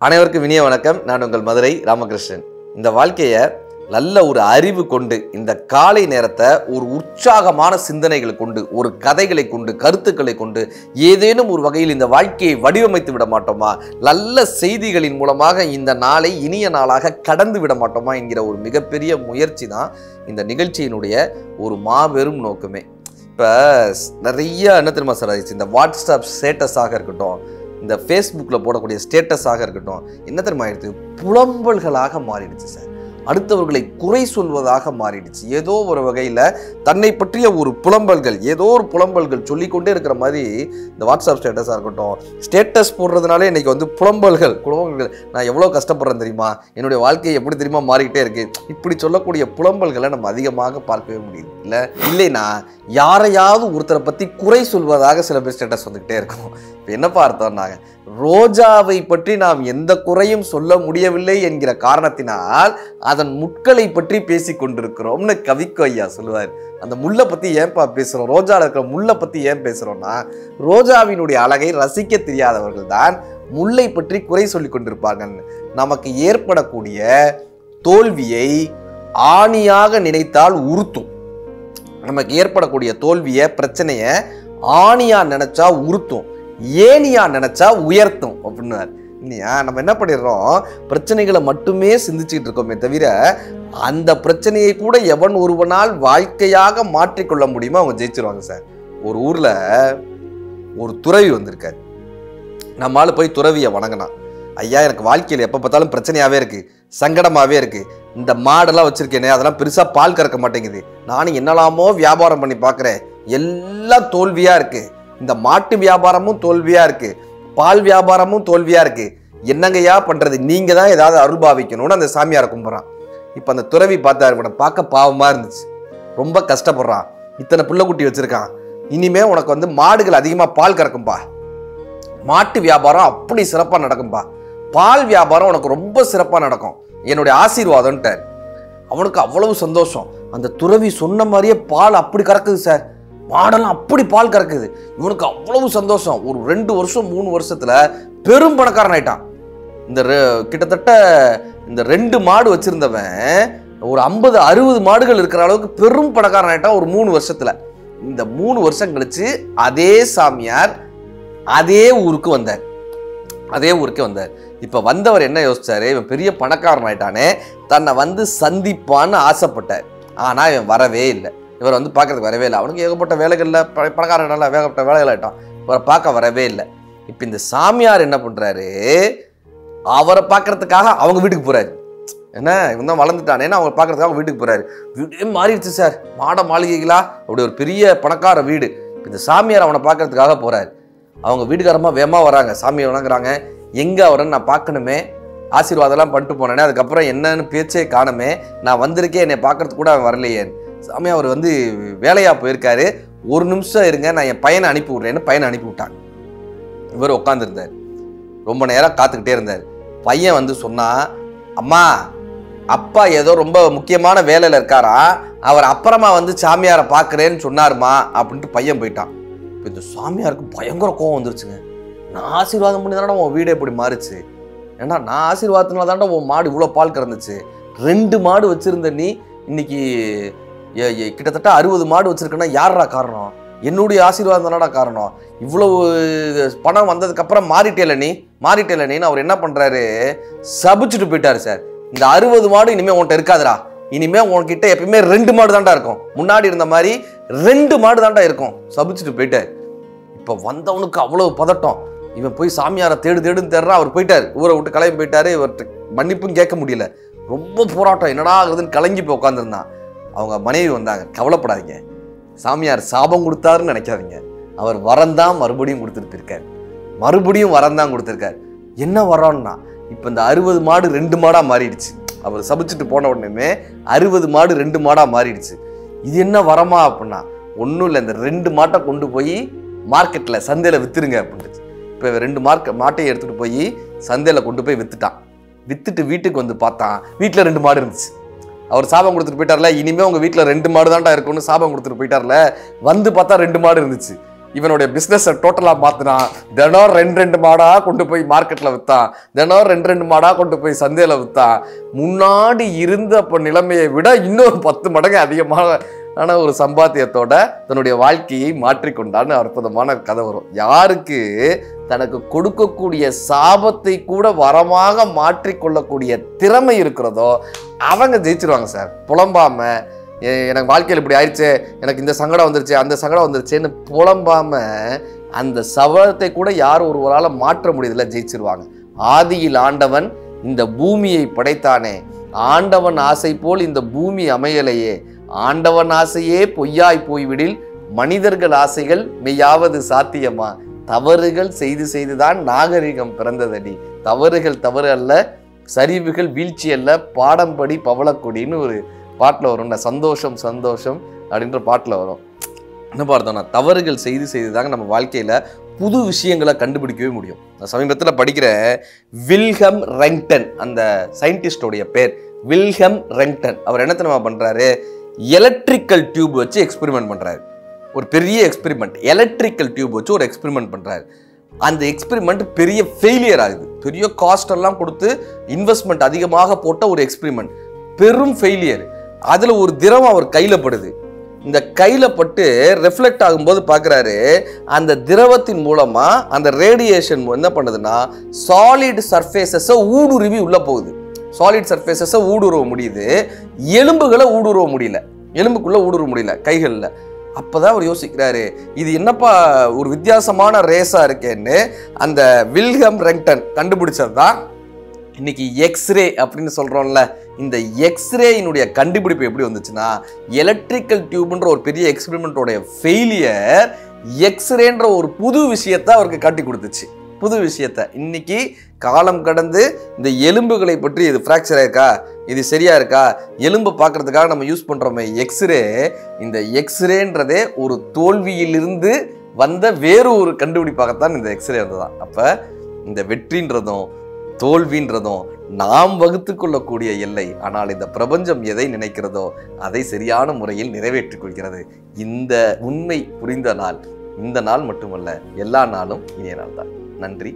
அனைவருக்கும் இனிய வணக்கம். நான் உங்கள் மதுரை ராமகிருஷ்ணன். இந்த வாழ்க்கையை நல்ல ஒரு அறிவு கொண்டு, இந்த காலை நேரத்தை ஒரு உற்சாகமான சிந்தனைகளை கொண்டு, ஒரு கதைகளை கொண்டு, கருத்துக்களை கொண்டு ஏதேனும் ஒரு வகையில் இந்த வாழ்க்கையை வடிவமைத்து விட மாட்டோமா, நல்ல செய்திகளின் மூலமாக இந்த நாளை இனிய நாளாக கடந்து விட மாட்டோமா என்கிற ஒரு மிகப்பெரிய முயற்சி தான் இந்த நிகழ்ச்சியினுடைய ஒரு மாபெரும் நோக்கமே. இப்போ நிறைய என்ன தெரியுமா சார் ஆயிடுச்சு, இந்த வாட்ஸ்அப் ஸ்டேட்டஸாக இருக்கட்டும், இந்த ஃபேஸ்புக்கில் போடக்கூடிய ஸ்டேட்டஸாக இருக்கட்டும், என்ன தெரியுமா ஆயிடுச்சு, புலம்பல்களாக மாறிடுச்சு சார். அடுத்தவர்களை குறை சொல்வதாக மாறிடுச்சு. ஏதோ ஒரு வகையில் தன்னை பற்றிய ஒரு புலம்பல்கள், ஏதோ ஒரு புலம்பல்கள் சொல்லிக்கொண்டே இருக்கிற மாதிரி இந்த வாட்ஸ்அப் ஸ்டேட்டஸாக இருக்கட்டும், ஸ்டேட்டஸ் போடுறதுனாலே இன்றைக்கி வந்து புலம்பல்கள், நான் எவ்வளோ கஷ்டப்படுறேன் தெரியுமா, என்னுடைய வாழ்க்கை எப்படி தெரியுமா மாறிக்கிட்டே இருக்குது, இப்படி சொல்லக்கூடிய புலம்பல்களை நம்ம அதிகமாக பார்க்கவே முடியுது. இல்லைன்னா யாரையாவது ஒருத்தரை பற்றி குறை சொல்வதாக சில பேர் ஸ்டேட்டஸ் வந்துக்கிட்டே இருக்கும். இப்போ என்னப்பா அர்த்தம்னாங்க, ரோஜாவை பற்றி நாம் எந்த குறையும் சொல்ல முடியவில்லை என்கிற காரணத்தினால் அதன் முட்களை பற்றி பேசி கொண்டிருக்கிறோம்னு கவிக்கோ ஐயா சொல்லுவார். அந்த முல்லை பற்றி ஏன்பா பேசுகிறோம், ரோஜாவில் இருக்கிற முல்லை பற்றி ஏன் பேசுகிறோம்னா, ரோஜாவினுடைய அழகை ரசிக்க தெரியாதவர்கள் தான் முல்லை பற்றி குறை சொல்லி கொண்டிருப்பார்கள். நமக்கு ஏற்படக்கூடிய தோல்வியை ஆணியாக நினைத்தால் உறுத்தும். நமக்கு ஏற்படக்கூடிய தோல்வியை, பிரச்சனையை ஆணியா நினைச்சா உறுத்தும், ஏனியா நினைச்சா உயர்த்தும் அப்படின்னு. இல்லையா, நம்ம என்ன பண்ணிடுறோம், பிரச்சனைகளை மட்டுமே சிந்திச்சுட்டு இருக்கோமே தவிர அந்த பிரச்சனையை கூட எவன் ஒருவனால் வாழ்க்கையாக மாற்றிக்கொள்ள முடியுமோ அவங்க ஜெயிச்சிருவாங்க சார். ஒரு ஊர்ல ஒரு துறவி வந்திருக்காரு. நம்மளால போய் துறவியை வணங்கினான். ஐயா, எனக்கு வாழ்க்கையில் எப்போ பார்த்தாலும் பிரச்சனையாகவே இருக்குது, சங்கடமாகவே இருக்குது, இந்த மாடெல்லாம் வச்சுருக்கேனே அதெல்லாம் பெருசாக பால் கறக்க மாட்டேங்குது, நானும் என்னெல்லாமோ வியாபாரம் பண்ணி பார்க்குறேன், எல்லாம் தோல்வியாக இருக்குது, இந்த மாட்டு வியாபாரமும் தோல்வியாக இருக்குது, பால் வியாபாரமும் தோல்வியாக இருக்குது, என்னங்கய்யா பண்ணுறது, நீங்கள் தான் ஏதாவது அருள் பாவிக்கணும்னு அந்த சாமியாரை கும்பிட்றான். இப்போ அந்த துறவி பார்த்தாரு, இவனை பார்க்க பாவமாக இருந்துச்சு, ரொம்ப கஷ்டப்படுறான், இத்தனை பிள்ளைக்குட்டி வச்சுருக்கான், இனிமே உனக்கு வந்து மாடுகள் அதிகமாக பால் கறக்கும்பா, மாட்டு வியாபாரம் அப்படி சிறப்பாக நடக்கும்பா, பால் வியாபாரம் உனக்கு ரொம்ப சிறப்பாக நடக்கும், என்னுடைய ஆசீர்வாதம்ட்டார். அவனுக்கு அவ்வளவு சந்தோஷம். அந்த துறவி சொன்ன மாதிரியே பால் அப்படி கறக்குது சார், மாடெல்லாம் அப்படி பால் கறக்குது. இவனுக்கு அவ்வளவு சந்தோஷம். ஒரு 2 வருஷம் 3 வருஷத்துல பெரும் பணக்காரன் ஆயிட்டான். இந்த கிட்டத்தட்ட இந்த 2 மாடு வச்சிருந்தவன் ஒரு 50-60 மாடுகள் இருக்கிற அளவுக்கு பெரும் பணக்காரன் ஆயிட்டான் ஒரு 3 வருஷத்துல. இந்த 3 வருஷம் கழிச்சு அதே சாமியார் அதே ஊருக்கு வந்தார். இப்ப வந்தவர் என்ன யோசிச்சாரு, இவன் பெரிய பணக்காரன் ஆயிட்டானே, தன்னை வந்து சந்திப்பான்னு ஆசைப்பட்டார். ஆனா இவன் வரவே இல்லை. இவர் வந்து பார்க்கறதுக்கு வரவே இல்லை. அவனுக்கு ஏகப்பட்ட வேலைகள்ல பணக்காரனால ஏகப்பட்ட வேலைகள் ஆயிட்டான். இவரை பார்க்க வரவே இல்லை. இப்ப இந்த சாமியார் என்ன பண்றாரு, அவரை பார்க்கறதுக்காக அவங்க வீட்டுக்கு போறாரு. என்ன, இவன் தான் வளர்ந்துட்டானேன்னு அவங்க பார்க்கறதுக்காக அவங்க வீட்டுக்கு போறாரு. வீடே மாறிடுச்சு சார், மாட மாளிகைகளா, அப்படி ஒரு பெரிய பணக்கார வீடு. இந்த சாமியார் அவனை பார்க்கறதுக்காக போறாரு. அவங்க வீட்டுக்காரமா வேகமா வராங்க, சாமியை வணங்குறாங்க. எங்க அவரன்னு நான் பார்க்கணுமே, ஆசீர்வாதம்லாம் பண்ணிட்டு போனேனே, அதுக்கப்புறம் என்னன்னு பேச்சே காணுமே, நான் வந்திருக்கேன், என்னை பார்க்கறதுக்கு கூட அவன் வரலையே. சாமி, அவர் வந்து வேலையா போயிருக்காரு, ஒரு நிமிஷம் இருங்க, நான் என் பையனை அனுப்பி விட்றேன்னு பையனை அனுப்பி விட்டாங்க. இவர் உட்காந்துருந்தார், ரொம்ப நேரம் காத்துக்கிட்டே இருந்தார். பையன் வந்து சொன்னா, அம்மா அப்பா ஏதோ ரொம்ப முக்கியமான வேலையில் இருக்காரா, அவர் அப்புறமா வந்து சாமியாரை பார்க்குறேன்னு சொன்னாருமா அப்படின்ட்டு பையன் போயிட்டான். இப்போ இந்த சாமியாருக்கு பயங்கர கோவம் வந்துருச்சுங்க. நான் ஆசீர்வாதம் பண்ணி தானே உன் வீடு எப்படி மாறிச்சு, ஏன்னா நான் ஆசீர்வாதத்தினால தானே உன் மாடு இவ்வளோ பால் கறந்துச்சு, 2 மாடு வச்சிருந்த நீ இன்னைக்கு கிட்டத்தட்ட 60 மாடு வச்சிருக்கேன்னா யாரா காரணம், என்னுடைய ஆசீர்வாதம் தானடா காரணம், இவ்வளவு பணம் வந்ததுக்கப்புறம் மாறிட்டேல நீன்னு அவர் என்ன பண்ணுறாரு, சபிச்சுட்டு போயிட்டாரு சார். இந்த 60 மாடு இனிமேல் உன்கிட்ட இருக்காதுடா, இனிமேல் உன்கிட்ட எப்பயுமே 2 மாடு தாண்டா இருக்கும், முன்னாடி இருந்த மாதிரி 2 மாடு தாண்டா இருக்கும், சபிச்சுட்டு போயிட்டார். இப்போ வந்தவனுக்கு அவ்வளவு பதட்டம். இவன் போய் சாமியாரை தேடுன்னு தேடுறான். அவர் போயிட்டார், ஊரை விட்டு கிளம்பி போயிட்டாரு. இவர்கிட்ட மன்னிப்பும் கேட்க முடியல, ரொம்ப போராட்டம், என்னடா ஆகுதுன்னு கலங்கி போய் உட்காந்துருந்தான். அவங்க மனைவி வந்தாங்க, கவலைப்படாதீங்க, சாமியார் சாபம் கொடுத்தாருன்னு நினைக்காதீங்க, அவர் வரந்தான் மறுபடியும் கொடுத்துட்டு போயிருக்காரு, மறுபடியும் வரந்தான் கொடுத்துருக்காரு. என்ன வரோன்னா, இப்போ இந்த 60 மாடு 2 மாடா மாறிடுச்சு. அவர் சபிச்சுட்டு போன உடனே 60 மாடு 2 மாடா மாறிடுச்சு. இது என்ன வரமா அப்படின்னா, ஒன்றும் இல்லை, இந்த 2 மாட்டை கொண்டு போய் மார்க்கெட்டில் சந்தையில் விற்றுருங்க அப்படின்ட்டு. இப்போ 2 மாட்டையை எடுத்துகிட்டு போய் சந்தையில் கொண்டு போய் விற்றுட்டான். விற்றுட்டு வீட்டுக்கு வந்து பார்த்தான், வீட்டில் 2 மாடு இருந்துச்சு. அவர் சாபம் கொடுத்துட்டு போயிட்டார்ல, இனிமேல் உங்கள் வீட்டில் 2 மாடு தான்டா இருக்கும்னு சாபம் கொடுத்துட்டு போயிட்டார்ல, வந்து பார்த்தா 2 மாடு இருந்துச்சு. இவனுடைய பிஸ்னஸை டோட்டலாக மாற்றினான். தினம் 2 மாடாக கொண்டு போய் மார்க்கெட்டில் விற்றான், தினம் 2 மாடாக கொண்டு போய் சந்தையில் விற்றான். முன்னாடி இருந்த அப்போ நிலைமையை விட இன்னொரு 10 மடங்கு அதிகமான ஒரு சம்பாத்தியத்தோட தன்னுடைய வாழ்க்கையை மாற்றிக்கொண்டான்னு அற்புதமான கதை வரும். யாருக்கு தனக்கு கொடுக்கக்கூடிய சாபத்தை கூட வரமாக மாற்றிக்கொள்ளக்கூடிய திறமை இருக்கிறதோ அவங்க ஜெயிச்சிருவாங்க சார். புலம்பாம எனக்கு வாழ்க்கையில் இப்படி ஆயிடுச்சு, எனக்கு இந்த சங்கடம் வந்துருச்சு, அந்த சங்கடம் வந்துருச்சுன்னு புலம்பாம அந்த சபலத்தை கூட யார் ஒருவரால் மாற்ற முடியதில்லை, ஜெயிச்சிருவாங்க. ஆதியில் ஆண்டவன் இந்த பூமியை படைத்தானே, ஆண்டவன் ஆசை போல் இந்த பூமி அமையலையே, ஆண்டவன் ஆசையே பொய்யாய் போய்விடில் மனிதர்கள் ஆசைகள் மெய்யாவது சாத்தியமா, தவறுகள் செய்துதான் நாகரிகம் பிறந்ததடி, தவறுகள் தவறு அல்ல, சரிவுகள் வீழ்ச்சி அல்ல, பாடம்படி பவளக்கொடின்னு ஒரு பாட்டில் வரும். சந்தோஷம் சந்தோஷம் அப்படின்ற பாட்டில் வரும். என்ன பார்த்தோம்னா தவறுகள் செய்துதாங்க நம்ம வாழ்க்கையில் புது விஷயங்களை கண்டுபிடிக்கவே முடியும். நான் சமீபத்தில் படிக்கிற வில்ஹம் ரெங்டன், அந்த சயின்டிஸ்டோடைய பேர் வில்ஹம் ரெங்டன். அவர் என்ன தெரியுமா பண்ணுறாரு, எலக்ட்ரிக்கல் டியூப் வச்சு எக்ஸ்பெரிமெண்ட் பண்ணுறாரு. ஒரு பெரிய எக்ஸ்பெரிமெண்ட், எலக்ட்ரிக்கல் டியூப் வச்சு ஒரு எக்ஸ்பெரிமெண்ட் பண்ணுறாரு. அந்த எக்ஸ்பெரிமெண்ட் பெரிய ஃபெயிலியர் ஆகுது. பெரிய காஸ்ட் எல்லாம் கொடுத்து இன்வெஸ்ட்மெண்ட் அதிகமாக போட்ட ஒரு எக்ஸ்பெரிமெண்ட் பெரும் ஃபெயிலியர். அதில் ஒரு திரவம் அவர் கையில் படுது. இந்த கையில் பட்டு ரிஃப்ளெக்ட் ஆகும்போது பார்க்குறாரு, அந்த திரவத்தின் மூலமாக அந்த ரேடியேஷன் என்ன பண்ணுதுன்னா சாலிட் சர்ஃபேஸஸை ஊடுருவி உள்ளே போகுது. சாலிட் சர்ஃபேஸஸை ஊடுருவ முடியுது, எலும்புகளை ஊடுருவ முடியல, எலும்புக்குள்ளே ஊடுருவ முடியல கைகளில். அப்போதான் அவர் யோசிக்கிறாரு, இது என்னப்பா ஒரு வித்தியாசமான ரேஸாக இருக்கேன்னு அந்த வில்ஹம் ரெங்டன் கண்டுபிடிச்சது தான் இன்னைக்கு எக்ஸ்ரே அப்படின்னு சொல்கிறோம்ல. இந்த எக்ஸ்ரேயினுடைய கண்டுபிடிப்பு எப்படி வந்துச்சுன்னா, எலக்ட்ரிக்கல் டியூப்ன்ற ஒரு பெரிய எக்ஸ்பெரிமெண்ட்டோடைய ஃபெயிலியர் எக்ஸ்ரேன்ற ஒரு புது விஷயத்தை அவருக்கு காட்டி கொடுத்துச்சு. புது விஷயத்தை இன்னைக்கு காலம் கடந்து இந்த எலும்புகளை பற்றி இது ஃப்ராக்சர் ஆயிருக்கா, இது சரியா இருக்கா, எலும்பை பார்க்கறதுக்காக நம்ம யூஸ் பண்றோமே எக்ஸ்ரே, இந்த எக்ஸ்ரேன்றதே ஒரு தோல்வியிலிருந்து வந்த வேறு ஒரு கண்டுபிடிப்பாகத்தான் இந்த எக்ஸ்ரே வந்ததான். அப்ப இந்த வெற்றின்றதும் தோல்வின்றதும் நாம் வகுத்து கொள்ளக்கூடிய எல்லை. ஆனால் இந்த பிரபஞ்சம் எதை நினைக்கிறதோ அதை சரியான முறையில் நிறைவேற்றிக் கொள்கிறது. இந்த உண்மை புரிந்த நாள் இந்த நாள் மட்டுமல்ல, எல்லா நாளும் இனிய நாள் தான். நன்றி.